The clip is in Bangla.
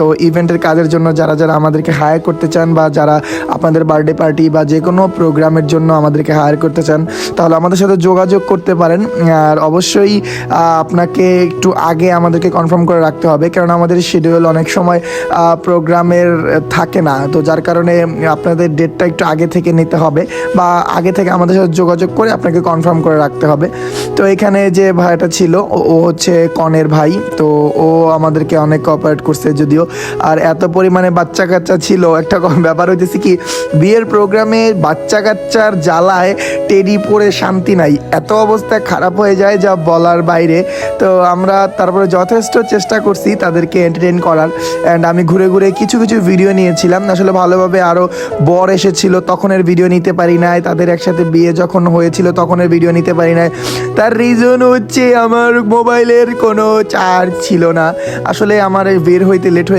তো ইভেন্টের কাজের জন্য যারা যারা আমাদেরকে হায়ার করতে চান বা যারা আপনাদের বার্থডে পার্টি বা যে কোনো প্রোগ্রামের জন্য আমাদেরকে হায়ার করতে চান তাহলে আমাদের সাথে যোগাযোগ করতে পারেন। আর অবশ্যই আপনাকে একটু আগে আমাদেরকে কনফার্ম করে রাখতে হবে, কারণ আমাদের শিডিউল অনেক সময় প্রোগ্রামের থাকে না, তো যার কারণে আপনাদের ডেটটা একটু আগে থেকে নিতে হবে বা আগে থেকে আমাদের সাথে যোগাযোগ করে আপনাকে কনফার্ম করে রাখতে হবে। তো এখানে যে ভাইটা ছিল ও হচ্ছে কনের ভাই, তো ও আমাদেরকে অনেক কোঅপারেট করছে যদিও। আর এত পরিমাণে বাচ্চা কাচ্চা ছিল, একটা ব্যাপার হইতেছে কি বিয়ের প্রোগ্রামে বাচ্চা কাচ্চার জ্বালায় টেডি পরে শান্তি নাই, এত অবস্থা খারাপ হয়ে যায় যা বলার বাইরে। তো আমরা তারপরে যথেষ্ট চেষ্টা করছি তাদেরকে এন্টারটেইন করার, অ্যান্ড আমি ঘুরে ঘুরে কিছু কিছু ভিডিও নিয়েছিলাম। আসলে ভালোভাবে আরও বর এসেছিল তখনের ভিডিও নিতে পারি নাই, তাদের একসাথে বিয়ে যখন হয়েছিল তখনের ভিডিও নিতে পারি নাই। তার রিজন হচ্ছে আমার মোবাইলের কোনো চার্জ ছিল না। আসলে আমার বের হইতে লেট হয়ে